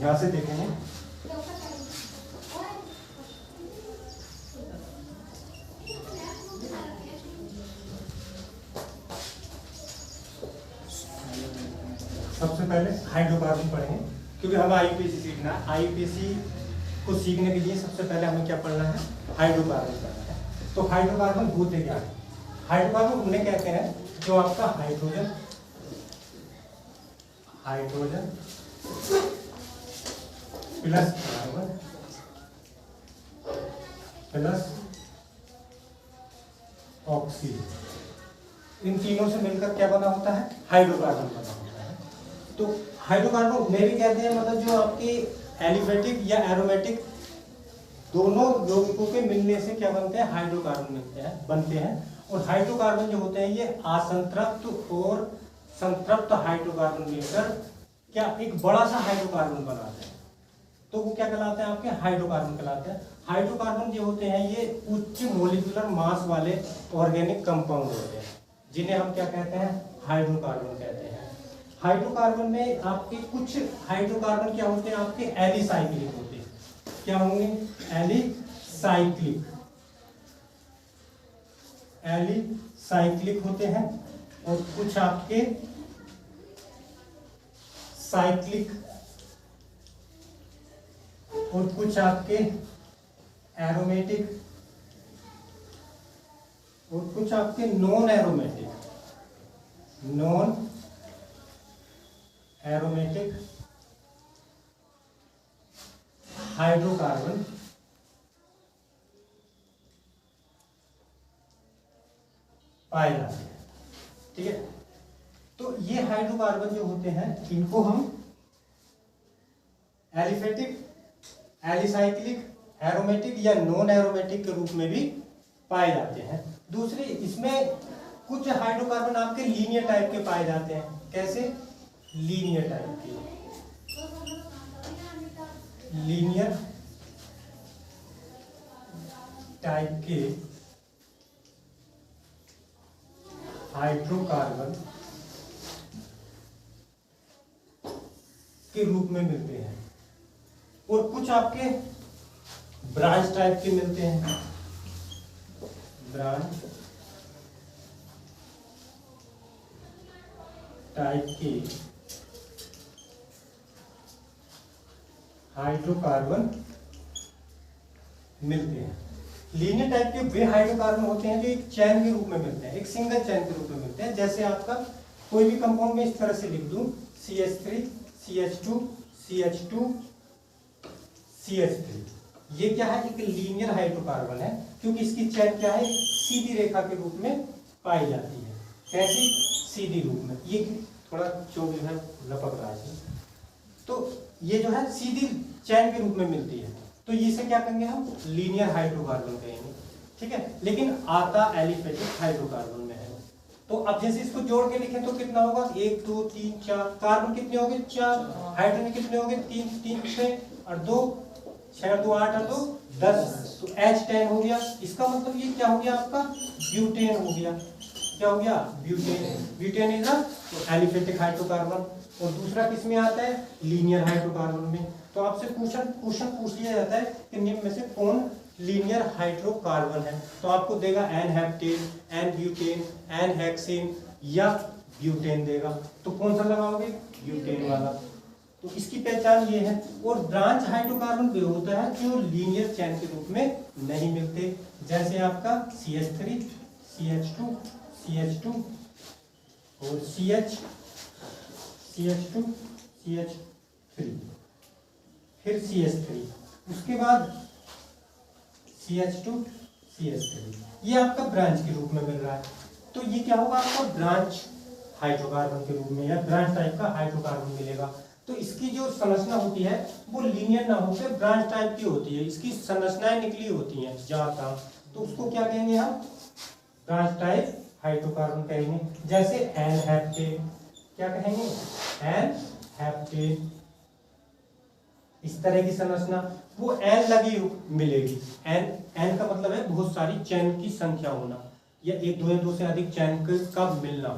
यहाँ से देखेंगे सबसे पहले हाइड्रोकार्बन पढ़ेंगे, क्योंकि हमें आईयूपीएसी सीखना है। आईयूपीएसी को सीखने के लिए सबसे पहले हमें क्या पढ़ना है, हाइड्रोकार्बन पढ़ना है। तो हाइड्रोकार्बन होते क्या है? हाइड्रोकार्बन उन्हें कहते हैं जो आपका hydrogen plus carbon plus oxygen, इन तीनों से मिलकर क्या बना होता है, हाइड्रोकार्बन बना होता है। तो हाइड्रोकार्बन उन्हें भी कहते हैं मतलब जो आपके एलिफेटिक या एरोमेटिक दोनों यौगिकों के मिलने से क्या बनते हैं, हाइड्रोकार्बन बनते हैं। और हाइड्रोकार्बन जो होते हैं ये असंतृप्त और संतृप्त हाइड्रोकार्बन मिलकर क्या एक बड़ा सा हाइड्रोकार्बन बनाते हैं। तो वो क्या कहलाते हैं, आपके हाइड्रोकार्बन कहलाते हैं। हाइड्रोकार्बन जो होते हैं ये उच्च मोलिकुलर मास वाले ऑर्गेनिक कंपाउंड होते हैं, जिन्हें हम क्या कहते हैं, हाइड्रोकार्बन कहते हैं। हाइड्रोकार्बन में आपके कुछ हाइड्रोकार्बन क्या होते हैं, आपके एलिसाइक्लिक होते हैं। क्या होंगे, एलिसाइक्लिक होते हैं। और कुछ आपके साइक्लिक और कुछ आपके एरोमेटिक और कुछ आपके नॉन एरोमेटिक हाइड्रोकार्बन पाए जाते हैं। ठीक है, तो ये हाइड्रोकार्बन जो होते हैं इनको हम एलिफेटिक, एलिसाइक्लिक, एरोमेटिक या नॉन एरोमेटिक के रूप में भी पाए जाते हैं। दूसरी इसमें कुछ हाइड्रोकार्बन आपके लीनियर टाइप के पाए जाते हैं। कैसे, लीनियर टाइप के, लीनियर टाइप के हाइड्रोकार्बन के रूप में मिलते हैं। और कुछ आपके ब्रांच टाइप के मिलते हैं, ब्रांच टाइप के हाइड्रोकार्बन मिलते हैं। लीनियर टाइप के वे हाइड्रोकार्बन होते हैं जो एक चैन के रूप में मिलते हैं, एक सिंगल चैन के रूप में मिलते हैं। जैसे आपका कोई भी कंपाउंड में इस तरह से लिख दूं, CH3 CH2 CH2 CH3, ये क्या है, एक लीनियर हाइड्रोकार्बन है, क्योंकि इसकी चैन क्या है, सीधी रेखा के रूप में पाई जाती है। कैसी, सीधी रूप में। ये थोड़ा जो है लपक रहा है, तो ये जो है सीधी चैन के रूप में मिलती है। तो इसे क्या कहेंगे हम, लीनियर हाइड्रोकार्बन कहेंगे। ठीक है, लेकिन आता एलिफेटिक हाइड्रोकार्बन में है। तो अब जैसे इसको जोड़ के लिखें तो कितना होगा, 1 2 3 4, कार्बन कितने हो गए, 4, हाइड्रोजन कितने हो गए, 3 3 6 और 2 6 और 2 8 और 2 10, तो H10 हो गया। इसका मतलब ये क्या हो गया, आपका ब्यूटेन हो गया। क्या हो गया, ब्यूटेन। ब्यूटेन इज तो एलिफेटिक हाइड्रोकार्बन। और दूसरा किस में आता है, लीनियर हाइड्रोकार्बन में। तो आपसे क्वेश्चन पूछ लिया जाता है कि निम्न में से कौन लीनियर हाइड्रोकार्बन है, तो आपको देगा n heptane, n butane, n hexane या ब्यूटेन देगा। तो कौन सा लगाओगे, ब्यूटेन वाला। तो इसकी पहचान ये है। और ब्रांच हाइड्रोकार्बन वे होता है जो लीनियर चैन के रूप में नहीं मिलते, जैसे आपका CH3 CH2 CH2 और CH2 CH3, फिर CH3, उसके बाद CH2 CH3, ये आपका ब्रांच के रूप में मिल रहा है। तो ये क्या होगा, आपको ब्रांच हाइड्रोकार्बन के रूप में या ब्रांच टाइप का हाइड्रोकार्बन मिलेगा। तो इसकी जो संरचना होती है वो लीनियर ना होकर ब्रांच टाइप की होती है, इसकी संरचनाएं निकली होती हैं ज्यादा, तो उसको क्या कहेंगे हम, ब्रांच टाइप हाइड्रोकार्बन कहेंगे। जैसे एन हेप्टेन, क्या कहेंगे, एन हेप्टेन, इस तरह की संरचना, वो एन लगी मिलेगी। एन का मतलब है बहुत सारी चैन की संख्या होना, या एक दो या दो से अधिक चैन का मिलना।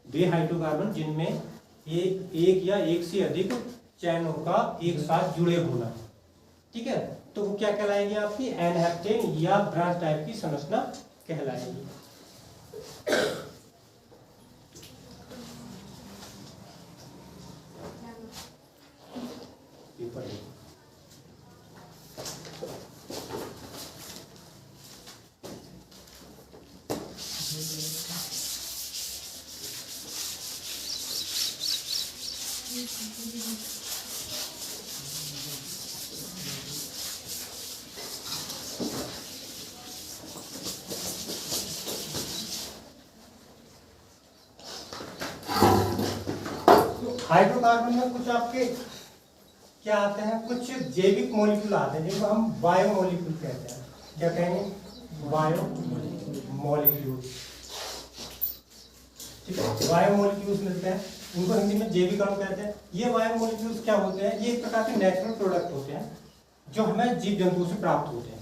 वे हाइड्रोकार्बन जिनमें एक या एक से अधिक चैनों का एक साथ जुड़े होना, ठीक है, तो वो क्या कहलाएगी आपकी एन हेप्टेन या ब्रांच टाइप की संरचना कहलाएगी। हाइड्रोकार्बन में कुछ आपके क्या आते हैं, कुछ जैविक मॉलिक्यूल आते हैं जिनको हम बायोमॉलिक्यूल कहते हैं। क्या कहेंगे? बायोमॉलिक्यूल, ठीक है, बायोमॉलिक्यूल्स मिलते हैं, उनको हिंदी में जैविक अणु कहते हैं। ये बायोमॉलिक्यूल्स क्या होते हैं? ये एक प्रकार के नेचुरल प्रोडक्ट होते हैं जो हमें जीव जंतुओं से प्राप्त होते हैं।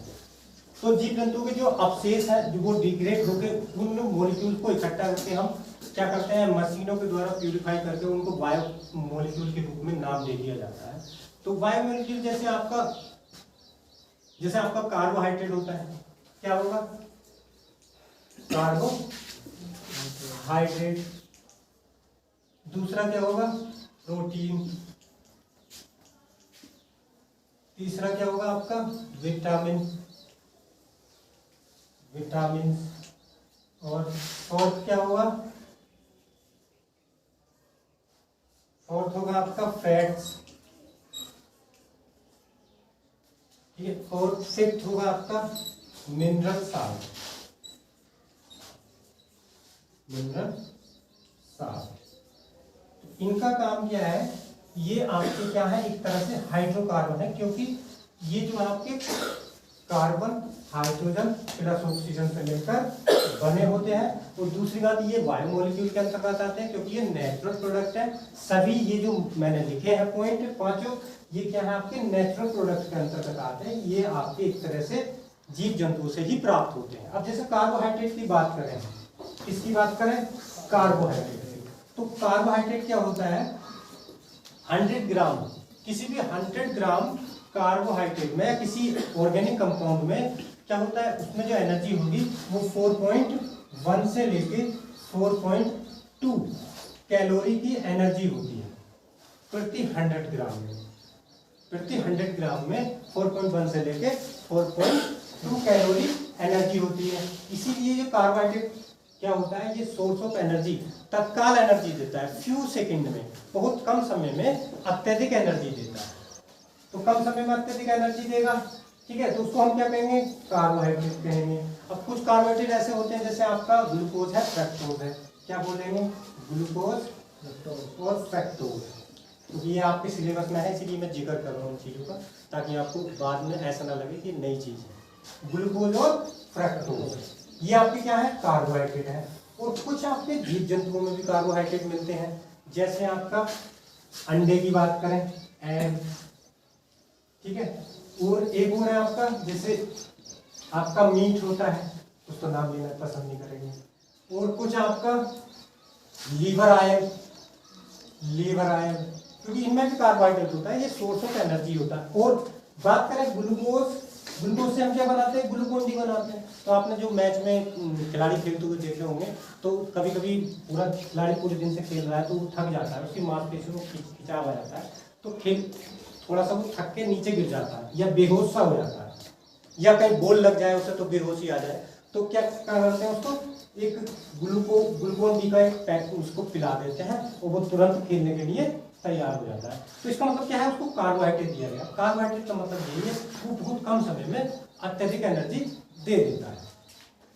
तो जीव जंतुओं के जो अवशेष है जो वो डिग्रेड होकर उन मॉलिक्यूल को इकट्ठा करके हम क्या करते हैं, मशीनों के द्वारा प्यूरिफाई करके उनको बायो मॉलिक्यूल के रूप में नाम दे दिया जाता है। तो बायो मॉलिक्यूल जैसे आपका कार्बोहाइड्रेट होता है, क्या होगा? कार्बोहाइड्रेट। दूसरा क्या होगा? प्रोटीन। तीसरा क्या होगा आपका? विटामिन। और फोर्थ क्या होगा? फोर्थ होगा आपका फैट्स, ठीक है। और फिफ्थ होगा आपका मिनरल साल्ट। इनका काम क्या है? ये आपके क्या है, एक तरह से हाइड्रोकार्बन है, क्योंकि ये जो आपके कार्बन हाइड्रोजन प्लस ऑक्सीजन से मिलकर बने होते हैं। और दूसरी बात, ये बायोमॉलिक्यूल के अंतर्गत आते हैं क्योंकि ये नेचुरल प्रोडक्ट है। सभी ये जो मैंने लिखे हैं पॉइंट पांचों, ये क्या है आपके नेचुरल प्रोडक्ट के अंतर्गत आते हैं। ये आपके एक तरह से जीव जंतुओं से ही प्राप्त होते हैं। अब जैसे कार्बोहाइड्रेट की बात करें, किसकी बात करें? कार्बोहाइड्रेट। तो कार्बोहाइड्रेट क्या होता है? 100 ग्राम, किसी भी 100 ग्राम कार्बोहाइड्रेट में, किसी ऑर्गेनिक कंपाउंड में क्या होता है, उसमें जो एनर्जी होगी वो 4.1 से लेके 4.2 कैलोरी की एनर्जी होती है प्रति 100 ग्राम में। प्रति 100 ग्राम में 4.1 से लेके 4.2 कैलोरी एनर्जी होती है। इसीलिए ये कार्बोहाइड्रेट क्या होता है, ये सोर्स ऑफ एनर्जी, तत्काल एनर्जी देता है, फ्यू सेकंड में, बहुत कम समय में अत्यधिक एनर्जी देता है। तो कम समय में अत्यधिक एनर्जी देगा, ठीक है, तो उसको हम क्या कहेंगे? कार्बोहाइड्रेट कहेंगे। अब कुछ कार्बोहाइड्रेट ऐसे होते हैं जैसे आपका ग्लूकोज है, फ्रक्टोज है, क्या बोलेंगे? ग्लूकोज और फ्रक्टोज। तो ये आपके सिलेबस में है, इसलिए मैं जिक्र कर रहा हूँ चीज़ों का, ताकि आपको बाद में ऐसा ना लगे कि नई चीज़ है। ग्लूकोज और फ्रक्टोज ये आपके क्या है? कार्बोहाइड्रेट है। और कुछ आपके जीव जंतुओं में भी कार्बोहाइड्रेट मिलते हैं, जैसे आपका अंडे की बात करें, एग, ठीक है। और एक और है आपका, जैसे आपका मीट होता है, उसका नाम लेना पसंद नहीं करेंगे। और कुछ आपका लीवर आयन, क्योंकि इनमें भी कार्बोहाइड्रेट होता है, ये सोर्स ऑफ एनर्जी होता है। और बात करें ग्लूकोज से हम क्या बनाते हैं? ग्लूकोन डी बनाते हैं। तो आपने जो मैच में खिलाड़ी खेलते हुए देखे होंगे, तो कभी कभी पूरा खिलाड़ी पूरे दिन से खेल रहा है तो वो थक जाता है, उसकी मांसपेशियों को खिंचाव आ जाता है, तो खेल थोड़ा सा वो थक के नीचे गिर जाता है या बेहोश सा हो जाता है, या कहीं बॉल लग जाए उसे तो बेहोशी आ जाए, तो क्या करते हैं? उसको एक ग्लूकोन डी का एक पैक उसको पिला देते हैं और वो तुरंत खेलने के लिए तैयार हो जाता है। तो इसका मतलब क्या है? उसको कार्बोहाइड्रेट दिया गया। कार्बोहाइड्रेट का मतलब यही है, वो बहुत कम समय में अत्यधिक एनर्जी दे देता है।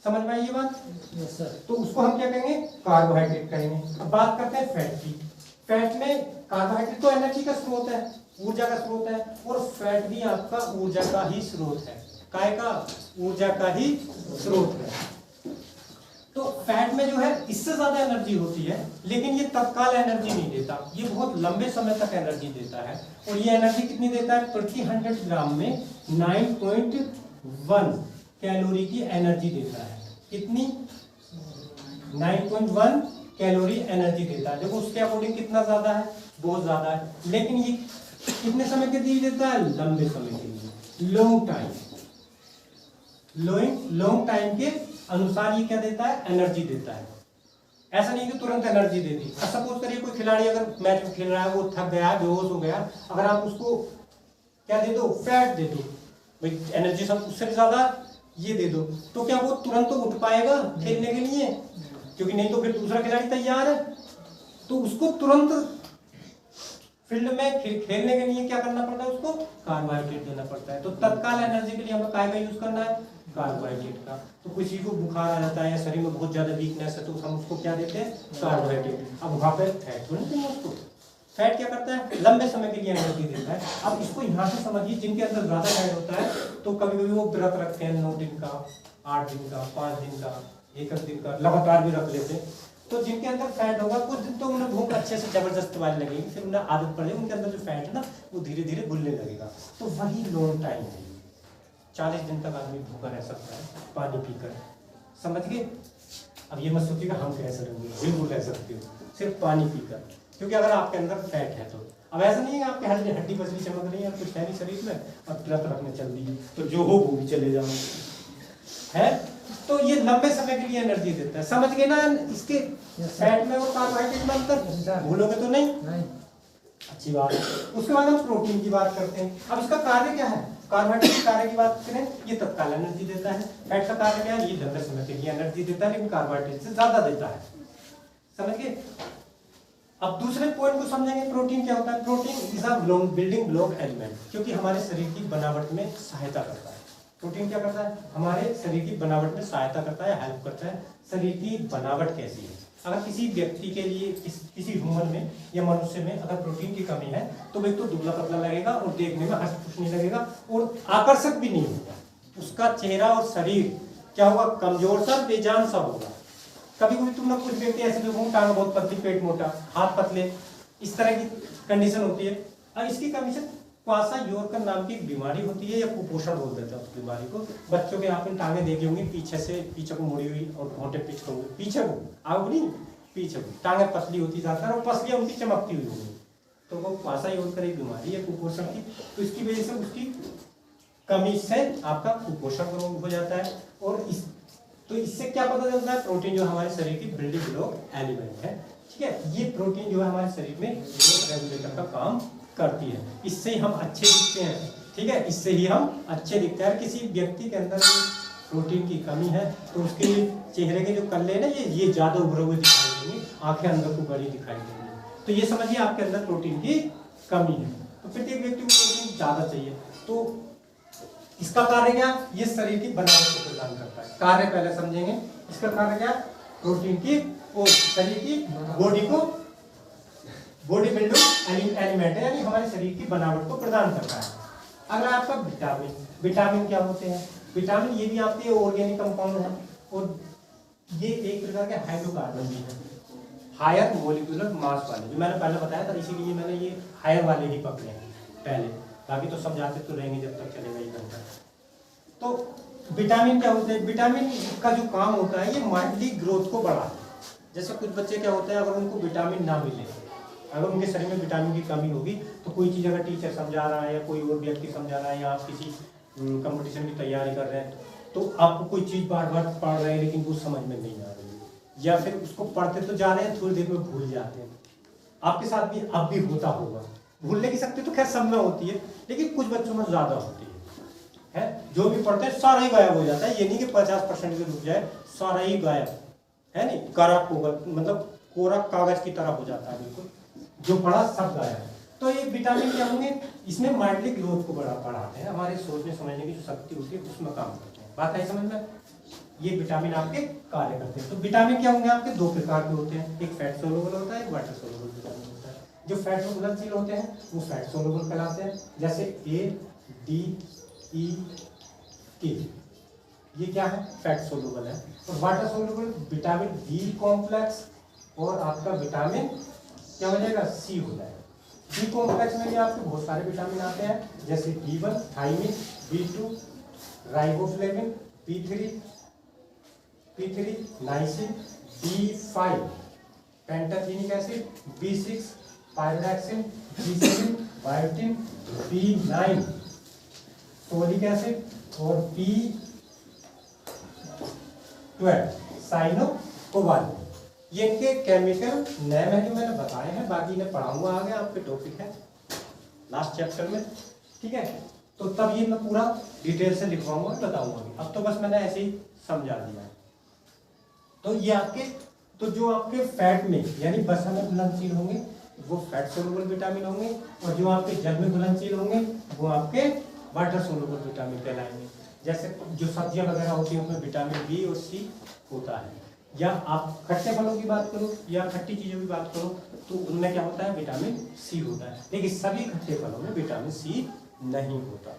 समझ में आई ये बात? Yes sir. तो उसको हम क्या कहेंगे? कार्बोहाइड्रेट कहेंगे। अब बात करते हैं फैट की। फैट में कार्बोहाइड्रेट तो एनर्जी का स्रोत है, ऊर्जा का स्रोत है, और फैट भी आपका ऊर्जा का ही स्रोत है। काय का? ऊर्जा का ही स्रोत है। तो फैट में जो है इससे ज्यादा एनर्जी होती है, लेकिन ये तत्काल एनर्जी नहीं देता, ये बहुत लंबे समय तक एनर्जी देता है। और ये एनर्जी कितनी देता है? प्रति 100 ग्राम में 9.1 कैलोरी की एनर्जी देता है। कितनी? 9.1 कैलोरी एनर्जी देता है। देखो उसके अकॉर्डिंग कितना ज्यादा है, बहुत ज्यादा है। लेकिन ये कितने समय के लिए देता है? लंबे समय के लिए, लॉन्ग टाइम। लॉन्ग टाइम के अनुसार ये क्या देता है? एनर्जी देता है। ऐसा नहीं कि तुरंत एनर्जी दे दी। सपोज करिए कोई खिलाड़ी अगर मैच में खेल रहा है, वो थक गया, बेहोश हो गया, अगर आप उसको क्या दे दो? फैट दे दो, भाई एनर्जी सब उससे भी ज्यादा ये दे दो, तो क्या वो तुरंत तो उठ पाएगा खेलने के लिए? क्योंकि नहीं तो फिर दूसरा खिलाड़ी तैयार है, तो उसको तुरंत फील्ड में खेलने के लिए क्या करना पड़ता है? उसको कार्बोहाइड्रेट देना पड़ता है। तो तत्काल एनर्जी के लिए हमें काय का यूज करना है? कार्बोहाइड्रेट का। तो किसी को बुखार आ जाता है या शरीर में बहुत ज्यादा वीकनेस है, तो हम उसको क्या देते हैं? कार्बोहाइड्रेट। अब वहां पे फैट तो नहीं देंगे उसको। फैट क्या करता है? लंबे समय के लिए एनर्जी देता है। अब इसको यहाँ से समझिए, जिनके अंदर ज्यादा फैट होता है तो कभी कभी वो व्रत रखते हैं 9 दिन का, 8 दिन का, 5 दिन का, 1 दिन का, लगातार भी रख लेते हैं। तो जिनके अंदर फैट होगा कुछ दिन तो उन्हें भूख अच्छे से जबरदस्त वाली लगेगी, फिर उन्हें आदत पड़ जाएगी, उनके अंदर जो फैट है ना वो धीरे धीरे घुलने लगेगा। तो वही लॉन्ग टाइम है। 40 दिन तक आदमी भूखा रह सकता है पानी पीकर, समझ गए? अब ये मत सोचिएगा हम कैसे रहेंगे, बिल्कुल रह सकते हो सिर्फ पानी पीकर, क्योंकि अगर आपके अंदर फैट है तो। अब ऐसा नहीं है आपके हड्डी पसली चमक रही है, कुछ है नहीं शरीर में, अब व्रत रखने चल दी तो जो हो वो भी चले जाओ, है? तो ये लंबे समय के लिए एनर्जी देता है। समझ गए ना इसके फैट में और कार्बोहाइड्रेट में अंतर? भूलोगे तो नहीं? अच्छी बात है। उसके बाद हम प्रोटीन की बात करते हैं। अब इसका कार्य क्या है? कार्बोहाइड्रेट के कार्य की बात करें, ये तत्काल एनर्जी देता है। फैट का कार्य क्या है? ये लंबे समय के लिए एनर्जी देता है, लेकिन कार्बोहाइड्रेट से ज्यादा देता है। समझ गए? अब दूसरे पॉइंट को समझेंगे, प्रोटीन क्या होता है? Protein is a building block element, क्योंकि हमारे शरीर की बनावट में सहायता करता है। प्रोटीन क्या करता है? हमारे शरीर की बनावट में सहायता करता है, हेल्प करता है। शरीर की बनावट कैसी है? अगर किसी व्यक्ति के लिए किसी ह्यूमन में या मनुष्य में अगर प्रोटीन की कमी है तो वो एक तो दुबला पतला लगेगा और देखने में हष्ट-पुष्ट नहीं लगेगा और आकर्षक भी नहीं होगा। उसका चेहरा और शरीर क्या होगा? कमजोर सा, बेजान सा होगा। कभी कभी तुम लोग कुछ व्यक्ति ऐसे लोग होंगे, टांग बहुत पतली, पेट मोटा, हाथ पतले, इस तरह की कंडीशन होती है। और इसकी कमी से क्वासायोर्कर नाम की एक बीमारी होती है, या कुपोषण बोल देते हैं उस बीमारी को। बच्चों के आपने टांगे देखी होंगी पीछे को मुड़ी हुई और घोंटे पीछे को आग नहीं, पीछे को टांगे पतली होती जाता है और पसलियां उनकी चमकती हुई होंगी, तो वो क्वासायोर्कर एक बीमारी है कुपोषण की। तो इसकी वजह से उसकी कमी से आपका कुपोषण रोग हो जाता है। और तो इससे क्या पता चलता है? प्रोटीन जो हमारे शरीर की बिल्डिंग ब्लॉक एलिमेंट है, ठीक है, ये प्रोटीन जो है हमारे शरीर में ग्रोथ रेगुलेटर का काम करती है। इससे ही हम अच्छे दिखते हैं, ठीक है, इससे ही हम अच्छे दिखते हैं। किसी व्यक्ति के अंदर प्रोटीन की कमी है तो उसके चेहरे के जो कल्ले ना ये ज्यादा उभरे हुए दिखाई देंगे, आंखें अंदर को बड़ी दिखाई देंगी। तो ये समझिए आपके अंदर प्रोटीन की कमी है। तो प्रत्येक व्यक्ति को प्रोटीन ज्यादा चाहिए। तो इसका कार्य क्या? ये शरीर की बनावट को प्रदान करता है। कार्य पहले समझेंगे। इसका कार्य क्या? प्रोटीन की शरीर की बॉडी बिल्डिंग एलिमेंट है, यानी हमारे शरीर की बनावट को प्रदान करता है। अगला आपका विटामिन क्या होते हैं? विटामिन ये भी आपके ऑर्गेनिक कंपाउंड है और ये एक प्रकार के हाइड्रोकार्बन भी है, हायर मोलिकुलर मास वाले, जो मैंने पहले बताया था, इसीलिए मैंने ये हायर वाले ही पकड़े हैं पहले, बाकी तो समझाते तो रहेंगे जब तक चलेगा ये घंटा। तो विटामिन क्या होते हैं? विटामिन का जो काम होता है ये माइल्डली ग्रोथ को बढ़ाता है। जैसे कुछ बच्चे क्या होते हैं, अगर उनको विटामिन ना मिले, अगर उनके शरीर में विटामिन की कमी होगी तो कोई चीज़ अगर टीचर समझा रहा है या कोई और व्यक्ति समझा रहा है या आप किसी कंपटीशन की तैयारी कर रहे हैं तो आपको कोई चीज़ बार बार पढ़ रहे हैं लेकिन वो समझ में नहीं आ रही है, या फिर उसको पढ़ते तो जा रहे हैं, थोड़ी देर में भूल जाते हैं। आपके साथ भी अब भी होता होगा। भूलने की शक्ति तो खैर सब में होती है, लेकिन कुछ बच्चों में ज़्यादा होती है। जो भी पढ़ते हैं सारा ही गायब हो जाता है। ये नहीं कि 50% से रुक जाए, सारा ही गायब है, नहीं मतलब कोरा कागज की तरह हो जाता है, बिल्कुल जो पढ़ा सब गायब है। तो ये विटामिन क्या होंगे? इसमें माइल्डली ग्रोथ को बढ़ाते हैं, हमारे सोचने समझने की जो शक्ति होती है उसमें काम करते हैं। बात है समझ में? ये विटामिन आपके कार्य करते हैं। तो विटामिन क्या होंगे आपके? 2 प्रकार के होते हैं, एक फैट सोलुबल होता है, एक वाटर सोलुबल विटामिन होता है। जो फैट में घुलनशील होते हैं वो फैट सोलुबल कहलाते हैं, जैसे A, D, E, K, ये क्या है? फैट सोलुबल है। और water soluble vitamin B complex और आपका विटामिन क्या हो जाएगा? C हो जाएगा। B कॉम्प्लेक्स में भी आपके बहुत सारे विटामिन आते हैं, जैसे B1 thiamine, B2 riboflavin, P3 niacin, B5 pantothenic acid, B6 pyridoxine, B7 biotin, B9 folic acid और B12 साइनोकोबालेंट। ये इनके केमिकल नेम है जो मैंने बताए हैं, बाकी ने पढ़ाऊंगा आगे, आपके टॉपिक है लास्ट चैप्टर में, ठीक है। तो तब ये मैं पूरा डिटेल से लिखवाऊंगा, बताऊंगा। अब तो बस मैंने ऐसे ही समझा दिया है। तो ये आपके, तो जो आपके फैट में यानी वसा में घुलनशील होंगे वो फैट सोलुबल विटामिन होंगे, और जो आपके जल में घुलनशील होंगे वो आपके वाटर सोलुबल विटामिन कहलाएंगे। जैसे जो सब्जियां वगैरह होती हैं उसमें विटामिन बी और सी होता है, या आप खट्टे फलों की बात करो या खट्टी चीजों की बात करो तो उनमें क्या होता है, विटामिन सी होता है। लेकिन सभी खट्टे फलों में विटामिन सी नहीं होता,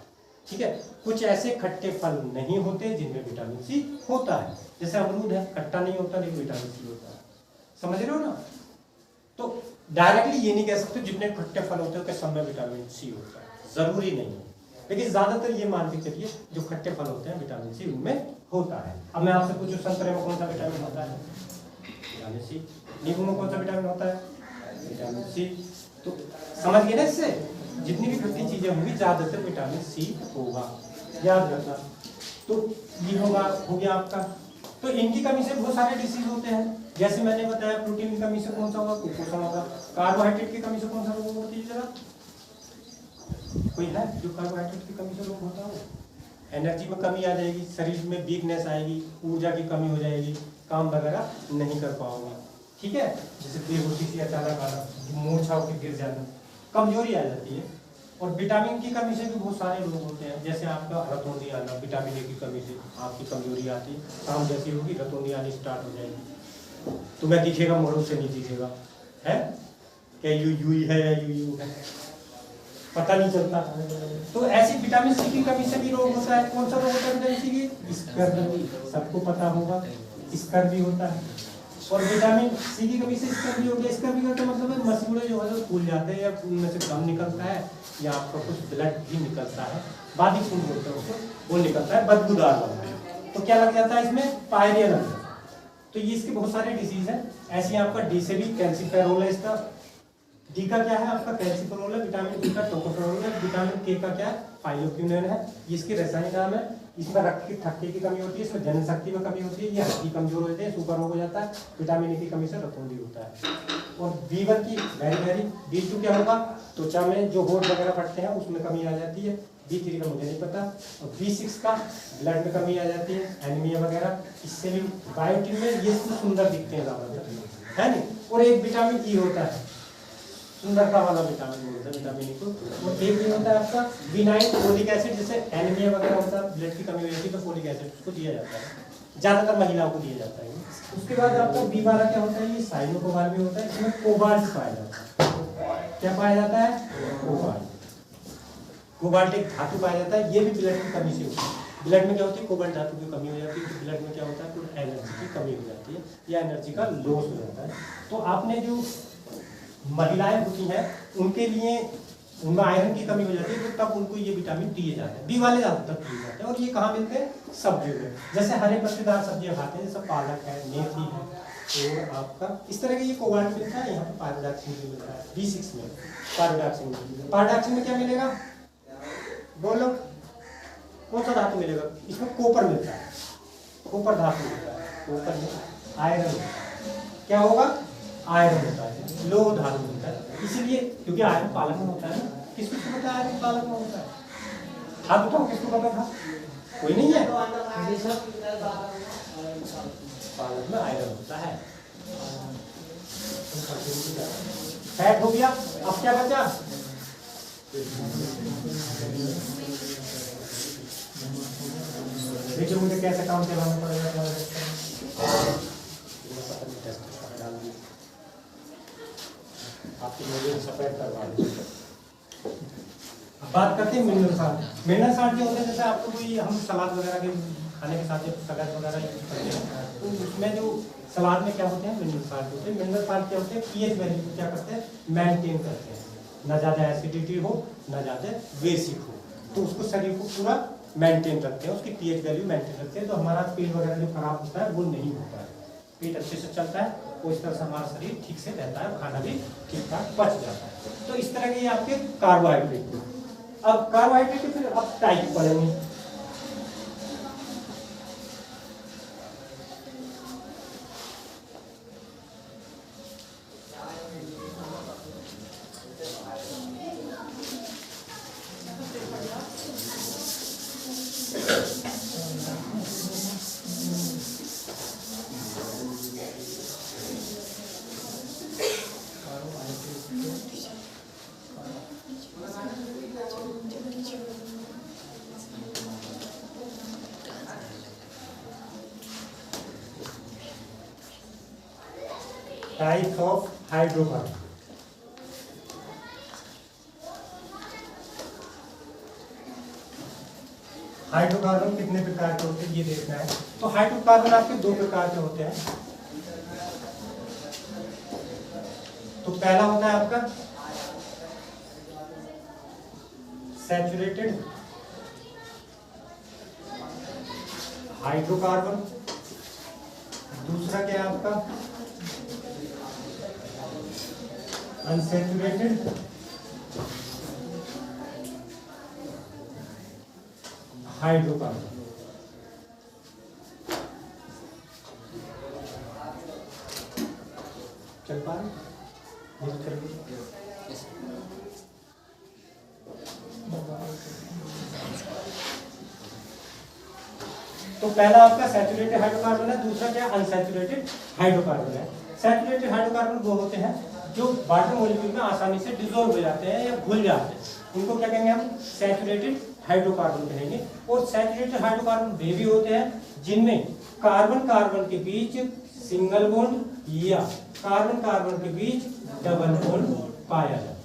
ठीक है। कुछ ऐसे खट्टे फल नहीं होते जिनमें विटामिन सी होता है, जैसे अमरूद है, खट्टा नहीं होता लेकिन विटामिन सी होता है, समझ रहे हो ना। तो डायरेक्टली ये नहीं कह सकते जितने खट्टे फल होते हैं उसके सब में विटामिन सी होता है, जरूरी नहीं है। लेकिन ज्यादातर ये मान के चलिए जो खट्टे फल होते हैं विटामिन सी उनमें होता है। अब मैं आपसे पूछूं संतरे में कौन सा विटामिन होता है, विटामिन सी। नींबू में कौन सा विटामिन होता है, विटामिन सी। तो समझ गए ना, इससे जितनी भी खट्टी चीजें होंगी ज्यादातर विटामिन सी होगा, याद रखना। तो ये होगा, हो गया आपका। तो इनकी कमी से बहुत सारे डिसीज होते हैं, जैसे मैंने बताया प्रोटीन की कमी से कौन सा होगा, कुपोषण होगा। कार्बोहाइड्रेट की कमी से कौन सा रोग होती है, जरा कोई है जो कार्बोहाइड्रेट की कमी से रोग होता हो। एनर्जी में कमी आ जाएगी, शरीर में वीकनेस आएगी, ऊर्जा की कमी हो जाएगी, काम वगैरह नहीं कर पाओगे, ठीक है। जैसे बेहोशी सी अचानक आना, मूर्छा होकर गिर जाना, कमजोरी आ जाती है। और विटामिन की कमी से भी बहुत सारे रोग होते हैं, जैसे आपका रतौंधी आना, विटामिन ए की कमी से आपकी कमजोरी आती है, शाम जैसी होगी रतौंधी आनी स्टार्ट हो जाएगी, तुम्हें दिखेगा मोड़ों से नहीं दिखेगा, है क्या यू है या यू है, पता नहीं चलता। तो ऐसी विटामिन सी की कमी से भी रोग होता है। कौन सा रोग होता है विटामिन सी की, स्कर्वी, सबको पता होगा, स्कर्वी होता है। और विटामिन सी की कमी से स्कर्वी हो गया। स्कर्वी का मतलब है मसूड़े जो है फूल जाते हैं या उनमें से दम निकलता है, या आपका कुछ ब्लड भी निकलता है, बादी खून बोलते हैं उसको, वो निकलता है बदबूदार वाला। तो क्या लग जाता है इसमें, पायरिया लग जाता है। तो ये इसके बहुत सारे डिसीज हैं। ऐसे आपका डी से भी कैल्सिफेरोल है, इसका डी का क्या है आपका कैल्सिफेरोल है, विटामिन डी का टोकोफेरोल है, विटामिन के का क्या है फाइलोक्विनोन है। ये इसके रासायनिक नाम है। इसमें रक्त की थक्के की कमी होती है, इसमें जनशक्ति में कमी होती है, ये हड्डी कमजोर होते हैं, सुगर हो जाता है। विटामिन ए की कमी से रतौंधी होता है। और B1 की वेरी B2 क्या होगा, त्वचा में जो होठ वगैरह फटते हैं उसमें कमी आ जाती है। B3 का मुझे नहीं पता। और B6 का ब्लड में कमी आ जाती है, एनीमिया वगैरह। इससे भी बायोटिन में ये सुंदर दिखते हैं ज्यादातर, है नहीं। और एक विटामिन ई होता है, सुंदरता वाला विटामिन बोलते हैं विटामिन ई को। और एक भी होता है आपका B9 फोलिक एसिड, जैसे एनीमिया वगैरह होता है, ब्लड की कमी हो जाती है तो फोलिक एसिड उसको दिया जाता है, ज्यादातर महिलाओं को दिया जाता है। उसके बाद आपका B12 क्या होता है, ये साइनोकोबाल्ट भी होता है। इसमें कोबाल्ट पाया जाता है। क्या पाया जाता है, कोबाल्ट। कोबाल्ट एक धातु पाया जाता है, ये भी ब्लड की कमी से होता है। ब्लड में क्या होती है, कोबाल्ट धातु की कमी हो जाती है तो ब्लड में क्या होता है, कुछ एनर्जी की कमी हो जाती है या एनर्जी का लॉस हो जाता है। तो आपने जो महिलाएं होती हैं उनके लिए उनमें आयरन की कमी हो जाती है, तो तब उनको ये विटामिन दिए जाते हैं, बी वाले ज्यादातर दिए जाते हैं। और ये कहाँ मिलते हैं, सब्जियों में। जैसे हरे पत्तेदार सब्जियां खाते हैं, जैसे पालक है, मेथी है, और आपका इस तरह के ये कोबाल्ट मिलता है। यहाँ पे पायरोडॉक्सिन भी मिलता है B6 में। पायरोडॉक्सिन में क्या मिलेगा, बोलो कौन सा धातु मिलेगा, इसमें कॉपर मिलता है, कॉपर धातु मिलता है। कॉपर में आयरन क्या होगा, आयरन होता है, लोह धातु होता है। इसीलिए क्योंकि आयरन पालक में होता है ना, किसको पता है आयरन पालक में होता है, आप बताओ किसको पता था, कोई नहीं है। पालक में आयरन होता है। फैट हो गया, अब क्या बचा, देखिए मुझे कैसे काम चलाना पड़ेगा। आपकी मुझे सफेद करवा दें। बात करते हैं मिनरल साल्ट। मिनरल साल्ट जो होते हैं, जैसे आपको कोई हम सलाद वगैरह के खाने के साथ सलाद वगैरह यूज करते हैं, तो उसमें जो सलाद में क्या होते हैं, मिनरल साल्ट होते हैं। मिनरल साल्ट क्या होते हैं, पीएच वैल्यू को क्या करते हैं, मेंटेन करते हैं। ना ज़्यादा एसिडिटी हो ना ज़्यादा बेसिक हो, तो उसको शरीर को पूरा मेंटेन रखते हैं, उसकी पीएच वैल्यू मेंटेन रखते हैं। तो हमारा पेट वगैरह जो खराब होता है वो नहीं होता है। पेट अच्छे से चलता है, और इस तरह से हमारा शरीर ठीक से रहता है, खाना भी ठीक ठाक पच जाता है। तो इस तरह के ये आपके कार्बोहाइड्रेट। अब कार्बोहाइड्रेट के फिर अब टाइप पढ़ेंगे। Types of hydrocarbon. हाइड्रोकार्बन कितने प्रकार के होते हैं ये देखना है। तो हाइड्रोकार्बन आपके दो प्रकार के होते हैं। तो पहला होता है आपका सैचुरेटेड हाइड्रोकार्बन, दूसरा क्या है आपका अनसैचुरेटेड हाइड्रोकार्बन। चल पा रहे? तो पहला आपका सैचुरेटेड हाइड्रोकार्बन है, दूसरा क्या अनसैचुरेटेड हाइड्रोकार्बन है। सैचुरेटेड हाइड्रोकार्बन वो होते हैं जो वाटर मॉलिक्यूल में आसानी से डिसॉल्व हो जाते हैं या घुल जाते हैं, उनको क्या कहेंगे हम सैचुरेटेड हाइड्रोकार्बन कहेंगे। और सैचुरेटेड हाइड्रोकार्बन वे भी होते हैं जिनमें कार्बन कार्बन के बीच सिंगल बॉन्ड या कार्बन कार्बन के बीच डबल बॉन्ड पाया जाता है,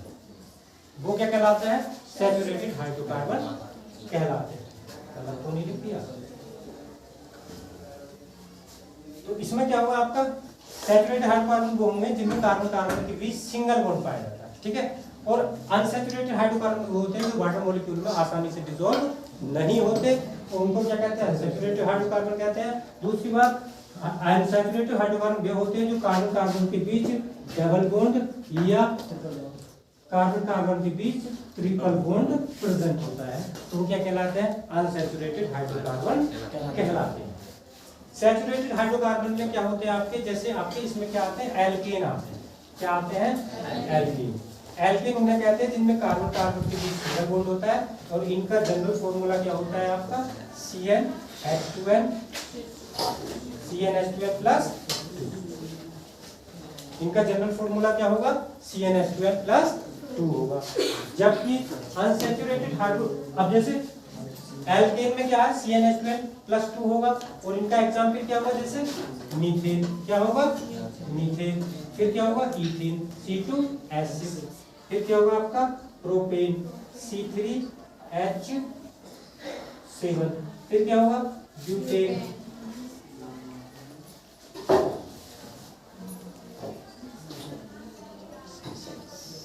वो क्या कहलाता है सैचुरेटेड हाइड्रोकार्बन कहलाते हैं। गलत तो नहीं लिख दिया। तो इसमें क्या होगा आपका सैचुरेटेड हाइड्रोकार्बन वो होंगे जिनमें कार्बन कार्बन के बीच सिंगल बॉन्ड पाया जाता है, ठीक है। और अनसैचुरेटेड हाइड्रोकार्बन वो होते हैं जो वाटर मॉलिक्यूल में आसानी से डिसॉल्व नहीं होते, और उनको क्या कहते हैं अनसैचुरेटेड हाइड्रोकार्बन कहते हैं। दूसरी बात अनसैचुरेटेड हाइड्रोकार्बन वे होते हैं जो कार्बन कार्बन के बीच डबल बॉन्ड या कार्बन कार्बन के बीच ट्रिपल बॉन्ड प्रेजेंट होता है, तो वो क्या कहलाते हैं अनसैचुरेटेड हाइड्रोकार्बन कहलाते हैं। सैचुरेटेड हाइड्रोकार्बन में क्या होते हैं आपके, जैसे आपके इसमें क्या आते हैं एल्केन आते हैं। क्या आते हैं एल्केन। एल्केन उन्हें कहते हैं जिनमें कार्बन कार्बन के बीच सिंगल बॉन्ड होता है, और इनका जनरल फॉर्मूला क्या होता है आपका CnH2n प्लस, इनका जनरल फॉर्मूला क्या होगा CnH2n प्लस 2 होगा। जबकि अनसैचुरेटेड हाइड्रो, अब जैसे एल्केन में क्या है CnH2n प्लस 2 होगा, और इनका एग्जाम्पल क्या होगा जैसे मीथेन, क्या होगा मीथेन, फिर क्या होगा ईथेन C2H6, फिर क्या होगा आपका प्रोपेन C3H7, फिर क्या होगा ब्यूटेन,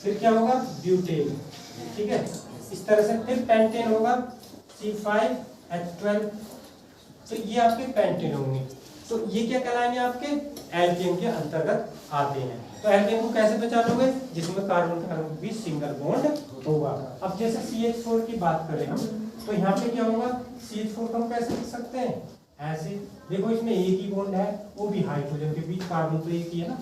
फिर क्या होगा ब्यूटेन, ठीक है। इस तरह से फिर पेंटेन होगा C5H12, तो ये आपके पेंटेन होंगे। तो ये क्या कहलाएंगे आपके एल्केन के अंतर्गत आते हैं। तो एल्केन को कैसे पहचान लोगे, जिसमें कार्बन कार्बन के बीच सिंगल बॉन्ड होगा। अब जैसे CH4 की बात करें हम, तो यहाँ पे क्या होगा CH4 को हम कैसे लिख सकते हैं ऐसे, देखो इसमें एक ही बॉन्ड है, वो भी हाइड्रोजन के बीच, कार्बन तो एक ही है ना,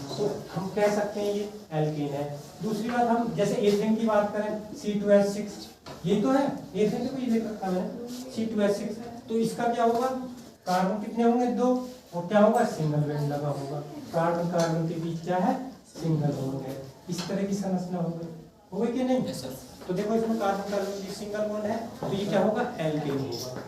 तो हम कह सकते हैं ये एल्केन है। दूसरी बात हम जैसे एथेन की बात करें C2H6, ये तो है एथेन, तो ये लिख रखा मैंने C2H6, तो इसका क्या होगा कार्बन कितने होंगे 2, और क्या होगा सिंगल बॉन्ड लगा होगा, कार्बन कार्बन के बीच क्या है सिंगल बॉन्ड है। इस तरह की संरचना हो गई कि नहीं? yes, तो देखो इसमें कार्बन कार्बन के बीच सिंगल बॉन्ड है, तो ये क्या होगा एल्केन होगा।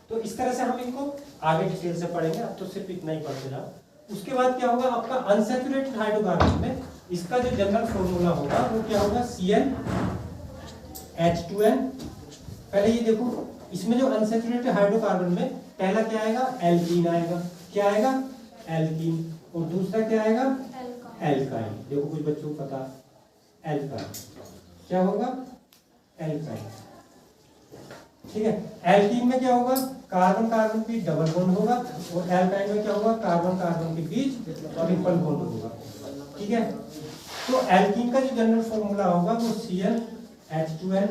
तो इस तरह से हम इनको आगे डिटेल से पढ़ेंगे, अब तो सिर्फ इतना ही पढ़ते जाओ। उसके बाद क्या होगा आपका अनसैचुरेटेड हाइड्रोकार्बन में इसका जो जनरल फॉर्मूला होगा वो क्या होगा CnH2n। पहले ये देखो इसमें जो अनसैचुरेटेड हाइड्रोकार्बन में पहला क्या आएगा एल्कीन आएगा, क्या आएगा एल्कीन, और दूसरा क्या आएगा एल्काइन। देखो कुछ बच्चों को पता एल्काइन क्या होगा एल्काइन, ठीक है। एल्कीन में क्या होगा, कार्बन कार्बन के बीच डबल बॉन्ड होगा, और एल्काइन में क्या होगा, कार्बन कार्बन के बीच ट्रिपल बॉन्ड होगा। ठीक है। तो एल्कीन का जो जनरल फॉर्मूला होगा वो CnH2n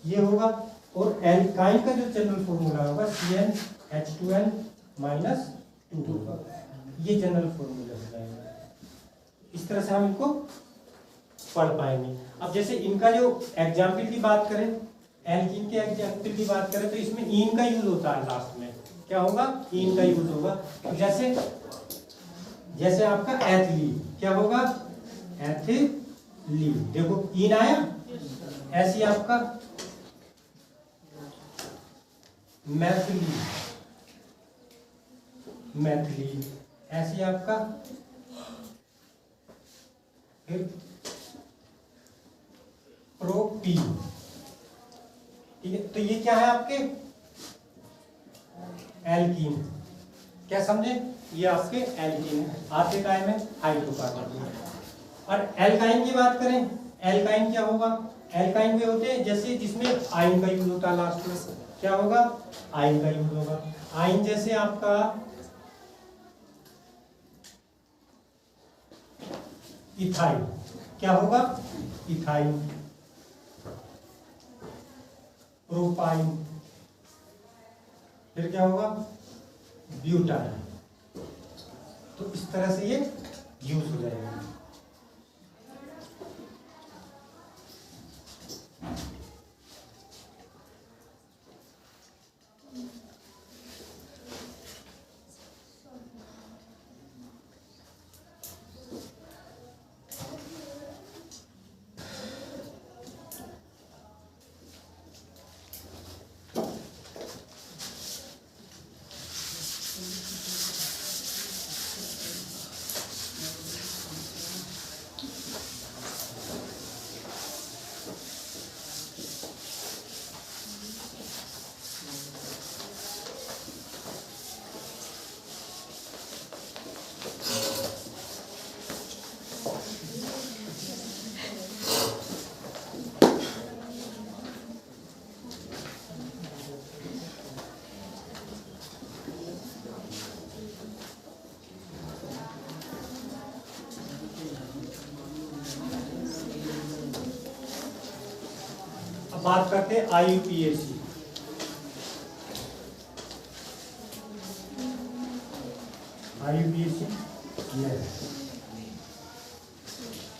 ये होगा, और एल्काइन का जो जनरल फॉर्मूला होगा CnH2n -2 होगा। ये जनरल फॉर्मूला हो जाएगा। इस तरह से हम इनको पढ़ पाएंगे। अब जैसे इनका जो एग्जाम्पल की बात करें, एल्कीन के एग्जाम्पल की बात करें, तो इसमें ईन का यूज होता है लास्ट में। क्या होगा, ईन का यूज होगा। तो जैसे आपका एथिलीन क्या होगा, एथिलीन, देखो ईन आया, ऐसी आपका मैथिलीन, मैथिलीन, ऐसी आपका प्रोपीन। ठीक है। तो ये क्या है आपके एल्कीन, क्या समझे, ये आपके एल्कीन है, आपके काय में हाइड्रोकार्बन। और एल्काइन की बात करें, एल्काइन क्या होगा, एल्काइन वे होते हैं जैसे जिसमें आयन का यूज होता है लास्ट में, क्या होगा, आयन का यूज होगा। आयन जैसे आपका इथाइन, क्या होगा, इथाइन, प्रोपाइन, फिर क्या होगा, ब्यूटाइन। तो इस तरह से ये यूज हो जाएगा। बात करते हैं IUPAC। IUPAC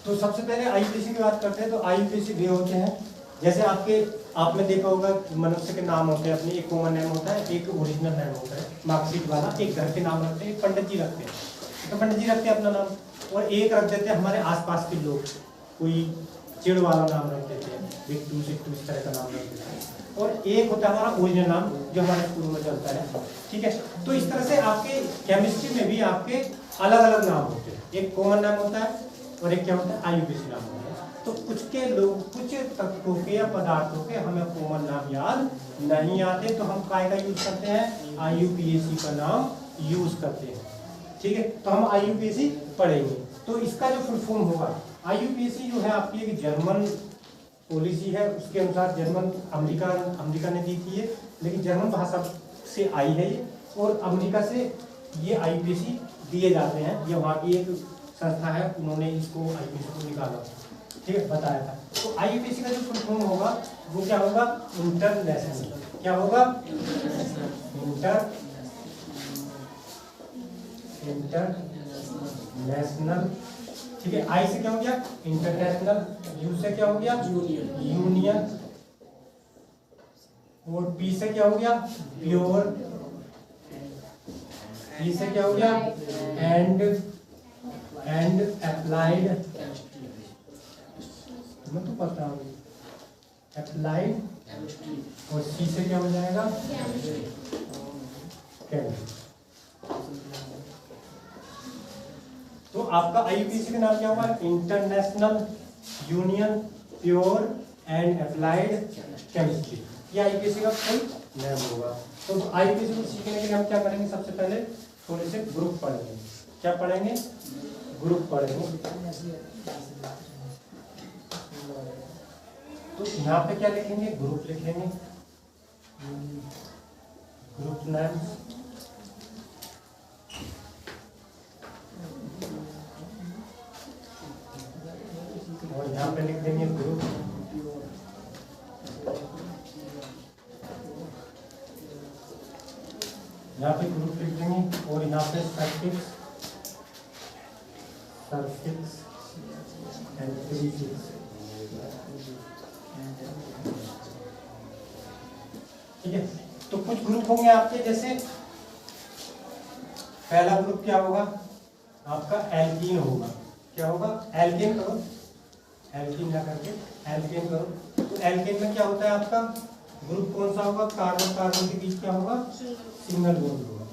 तो सबसे पहले IUPAC की बात करते हैं। तो IUPAC वे होते हैं जैसे आपने देखा होगा मनुष्य के नाम होते हैं अपने, एक कॉमन नेम होता है, एक ओरिजिनल नेम होता है मार्कशीट वाला, एक घर के नाम रखते हैं, एक पंडित जी रखते हैं, तो पंडित जी रखते हैं अपना नाम, और एक रख देते हैं हमारे आसपास के लोग, कोई चिड़ वाला नाम रख देते हैं, बिट्टू सिट्टू इस तरह का नाम रख देते हैं, और एक होता है हमारा ओरिजिनल नाम जो हमारे स्कूल में चलता है। ठीक है। तो इस तरह से आपके केमिस्ट्री में भी आपके अलग अलग नाम होते हैं, एक कॉमन नाम होता है और एक क्या होता है IUPAC नाम होता है। तो कुछ तत्वों के या पदार्थों के हमें कॉमन नाम याद नहीं आते, तो हम काय का यूज करते हैं, IUPAC का नाम यूज करते हैं। ठीक है। तो हम IUPAC पढ़ेंगे। तो इसका जो फुल फॉर्म होगा, IUPAC जो है आपकी एक जर्मन पॉलिसी है, उसके अनुसार जर्मन अमेरिका ने दी थी ये, लेकिन जर्मन भाषा से आई है ये, और अमेरिका से ये IUPAC दिए जाते हैं। ये वहाँ की एक संस्था है, उन्होंने इसको IUPAC को निकाला, ठीक है, बताया था। तो IUPAC का जो फुल फॉर्म होगा वो क्या होगा, इंटरनेशनल, क्या होगा, इंटरनेशनल। ठीक है। आई से क्या हो गया, इंटरनेशनल, यू से क्या हो गया, यूनियन, और पी से क्या हो गया, प्योर, ई से क्या हो गया, एंड अप्लाइड, तुम्हें तो पता होगी, अप्लाइड, और सी से क्या हो जाएगा, केमिस्ट्री। तो आपका IUPAC का नाम क्या होगा, international union pure and applied chemistry, ये IUPAC का फुल नेम होगा। तो IUPAC को सीखने के लिए हम क्या करेंगे, सबसे पहले थोड़े से ग्रुप पढ़ेंगे। क्या पढ़ेंगे, ग्रुप पढ़ेंगे। तो यहाँ पे क्या लिखेंगे, ग्रुप लिखेंगे। ग्रुप नेम, और यहाँ पे लिख देंगे ग्रुप, यहाँ पे ग्रुप लिख देंगे और यहाँ पे सर्फिक्स एंड प्रीफिक्स। ठीक है, तो कुछ ग्रुप होंगे आपके, जैसे पहला ग्रुप क्या होगा आपका, एल्कीन होगा। क्या होगा, एल्केन करो, एल्कीन ना करके एल्केन करो। तो एल्केन में क्या होता है आपका ग्रुप कौन सा होगा, कार्बन कार्बन के बीच क्या होगा, सिंगल बॉन्ड होगा।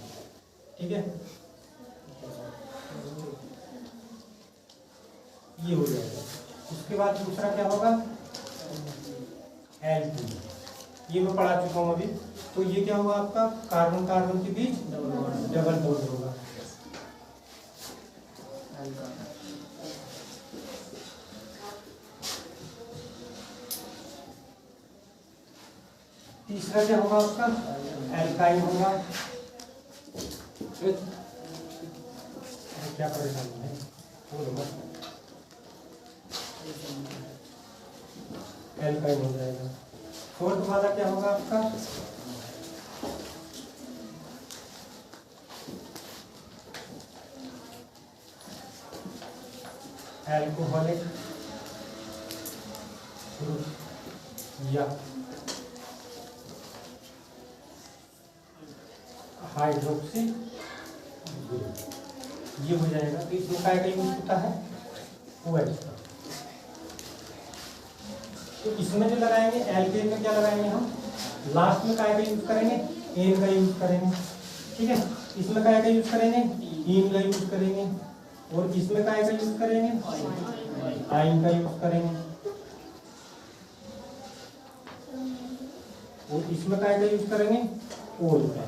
ठीक है, ये हो जाएगा। उसके बाद दूसरा क्या होगा, एल्कीन, ये मैं पढ़ा चुका हूँ अभी। तो ये क्या होगा आपका, कार्बन कार्बन के बीच डबल बॉन्ड होगा। तीसरा क्या होगा आपका, एल्काइन होगा। क्या परेशानी है, एल्काइन हो जाएगा। फोर्थ वाला क्या होगा आपका, एल्कोहलिक ग्रुप या हाइड्रोक्सी ग्रुप, ये हो जाएगा। तो इसमें काय का यूज होता है, OH का। तो इसमें जो लगाएंगे एल्केन में क्या लगाएंगे हम, लास्ट में काय का यूज करेंगे, एन का यूज करेंगे। ठीक है, इसमें काय का यूज करेंगे, इन का यूज करेंगे, और इसमें काय का यूज करेंगे, आइन का यूज करेंगे, और इसमें काय का यूज करेंगे, ओल का।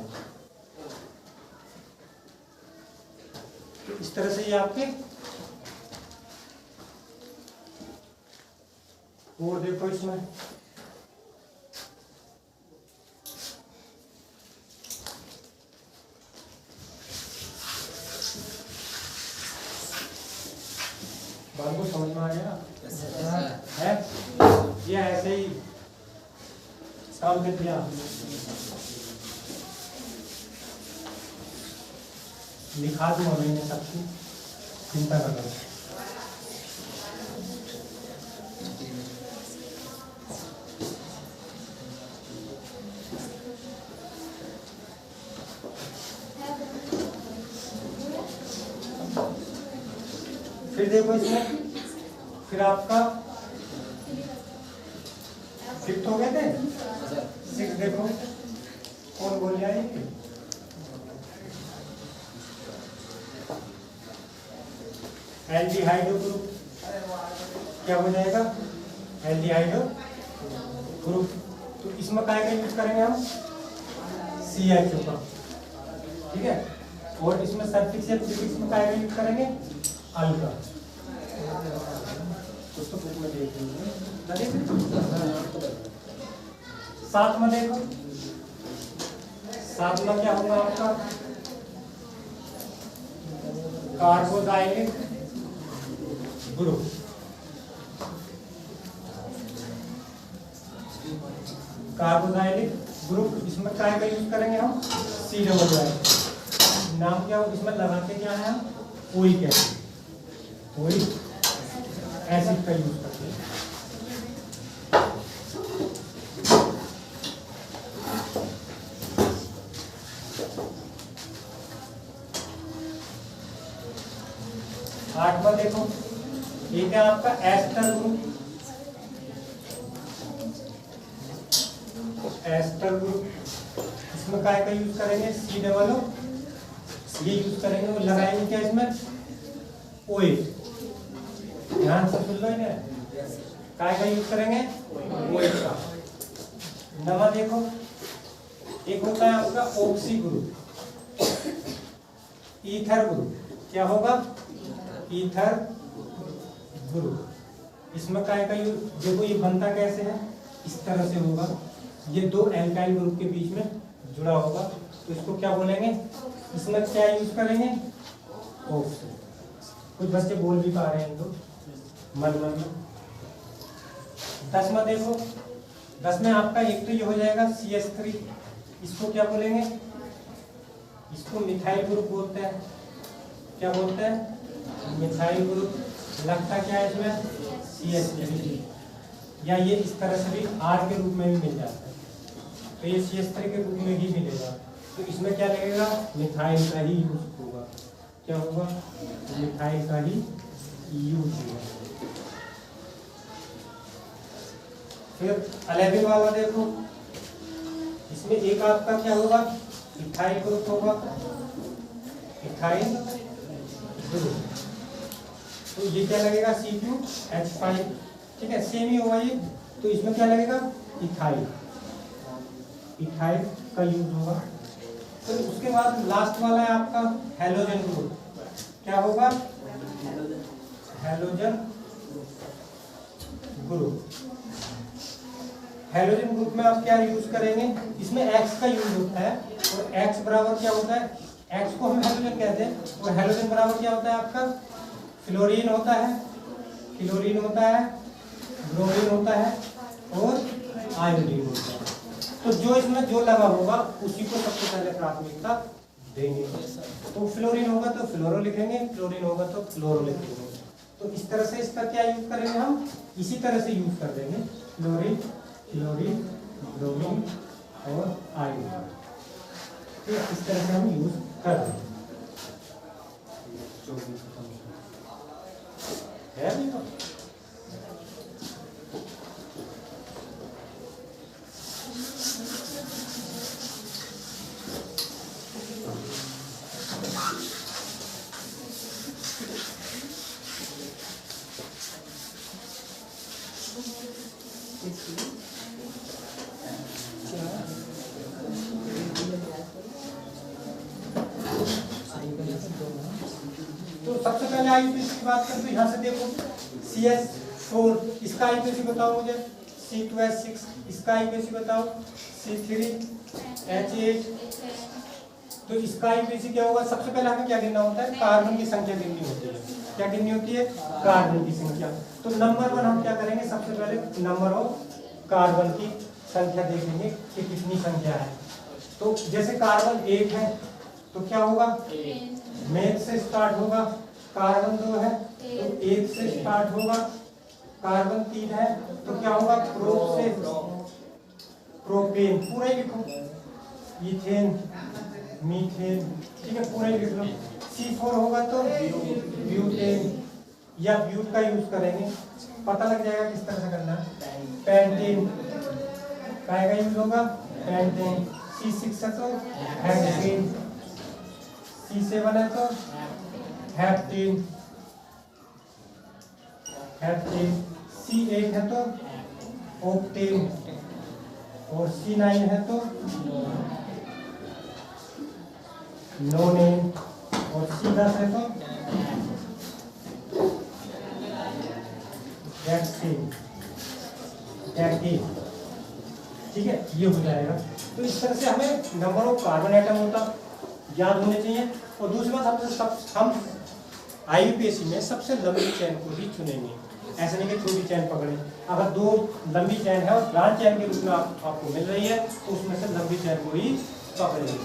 तो इस तरह से ये आपके, और देखो इसमें बात को समझ में आ गया है, ये ऐसे ही काम कर दिया। लिखा दूंगा मैंने सबकी, चिंता कर लो। फिर देखो इसमें, फिर आपका 6 हो गए थे, 6 देखो कौन बोल रहा है, एल्डिहाइडो ग्रुप। क्या हो जाएगा, एल्डिहाइडो ग्रुप। तो इसमें काय का यूज करेंगे हम, CHO का। ठीक है, और इसमें सल्फिक्स या प्रीफिक्स में काय का यूज करेंगे, अल्का। उसको बुक में देख लीजिए। साथ में देखो, साथ में क्या होगा आपका, कार्बोजाइलिक ग्रुप। कार्बोजाइलिक ग्रुप, इसमें काय का यूज करेंगे हम, C डबल बॉन्ड। नाम क्या हो, इसमें लगाते क्या है हम, ओइक एसिड, ओइक एसिड का यूज करते हैं। आठवां देखो, एक है आपका एस्टर ग्रुप। एस्टर ग्रुप, इसमें काय का यूज करेंगे, C डबल O, ये यूज करेंगे और लगाएंगे क्या इसमें, OH। ध्यान से सुन लो इन्हें, काय का यूज करेंगे, OH का। नवा देखो, एक होता है आपका ऑक्सी ग्रुप, ईथर ग्रुप। क्या होगा, ईथर ग्रुप। इसमें काय का यूज, देखो ये बनता कैसे है, इस तरह से होगा, ये दो एल्काइल ग्रुप के बीच में जुड़ा होगा, तो इसको क्या बोलेंगे? इसमें क्या यूज करेंगे? ऑक्सीजन। कुछ बच्चे बोल भी पा रहे हैं तो मन मन में। 10 में देखो, 10 में आपका एक तो ये हो जाएगा CH3, इसको क्या बोलेंगे? इसको मिथाइल ग्रुप बोलते हैं। क्या बोलते हैं? Methyl group. लगता क्या है इसमें? CH3, या ये इस तरह से भी R के रूप में भी मिल जाता है, तो ये CH3 के रूप में ही मिलेगा। तो इसमें क्या लगेगा? मिथाइल का ही यूज होगा। क्या होगा? मिथाइल का ही यूज होगा। फिर 11 वाला देखो, इसमें एक आपका क्या होगा? इथाइल ग्रुप होगा, इथाइल ग्रुप। तो ये क्या लगेगा? C2H5, ठीक है, सेम ही होगा ये। तो इसमें क्या लगेगा? इथाइल, इथाइल का यूज होगा। तो उसके बाद लास्ट वाला है आपका हैलोजन ग्रुप। क्या होगा? Halogen group. हैलोजन ग्रुप में आप क्या यूज करेंगे? इसमें X का यूज होता है, और X बराबर क्या होता है? X को हम हैलोजन कहते हैं, और हैलोजन बराबर क्या होता है आपका? फ्लोरीन होता है, क्लोरीन होता है, ब्रोमीन होता है, और आयोडीन होता है। तो जो इसमें जो लगा होगा उसी को सबसे पहले प्राथमिकता देंगे। तो फ्लोरीन होगा तो फ्लोरो लिखेंगे, क्लोरीन होगा तो क्लोरो लिखेंगे। तो इस तरह से इसका क्या यूज करेंगे हम? इसी तरह से यूज कर देंगे, फ्लोरीन, क्लोरीन, ब्रोमीन और आयोडीन। तो इस तरह से हम यूज कर देंगे। है अभी तो? तो सबसे पहले आईयूपीएसी की बात करें तो यहाँ से देखो, CH4 इसका आईयूपीएसी बताओ मुझे, C2H6 इसका आईयूपीएसी बताओ, C3H8। तो इसका आईयूपीएसी क्या होगा? सबसे पहले हमें क्या गिनना होता है? कार्बन की संख्या गिननी होती है। क्या गिननी होती है? कार्बन की संख्या। तो नंबर 1 हम क्या करेंगे? सबसे पहले नंबर ऑफ कार्बन की संख्या देखेंगे कि कितनी संख्या है। तो जैसे कार्बन 1 है तो क्या होगा? मेथ से स्टार्ट होगा। कार्बन 2 है तो 1 से स्टार्ट होगा। कार्बन 3 है तो क्या होगा? प्रोप से प्रोपेन, पूरा ही लिखो, इथेन, मीथेन, ठीक है, पूरा ही लिख लो। C4 होगा तो ब्यूटेन या ब्यूट का यूज करेंगे, पता लग जाएगा किस तरह से करना है। पेंटेन का यूज होगा, पेंटेन। C6 है तो हेक्सेन, C7 है तो हेप्टेन, हेप्टेन। C8 है तो ऑक्टेन, और C9 है तो नोनेन, और C10 है तो डेक्सेन, डेकेन, ठीक है, ये हो जाएगा। तो इस तरह से हमें नंबर ऑफ कार्बन एटम होता याद होने चाहिए। और दूसरी बात, हम आईयूपीएसी में सबसे लंबी चेन को ही चुनेंगे, ऐसा नहीं कि छोटी चेन पकड़े। अगर 2 लंबी चेन है और ब्रांच चेन के रूप में आपको मिल रही है तो उसमें से लंबी चेन को ही पकड़ेंगे।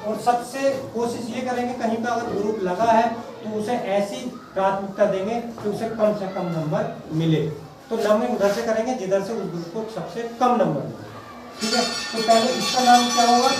और सबसे कोशिश ये करेंगे कहीं पर अगर ग्रुप लगा है तो उसे ऐसी प्राथमिकता देंगे कि उसे कम से कम नंबर मिले। तो नंबर उधर से करेंगे जिधर से उस ग्रुप को सबसे कम नंबर मिले, ठीक है। तो पहले इसका नाम क्या होगा?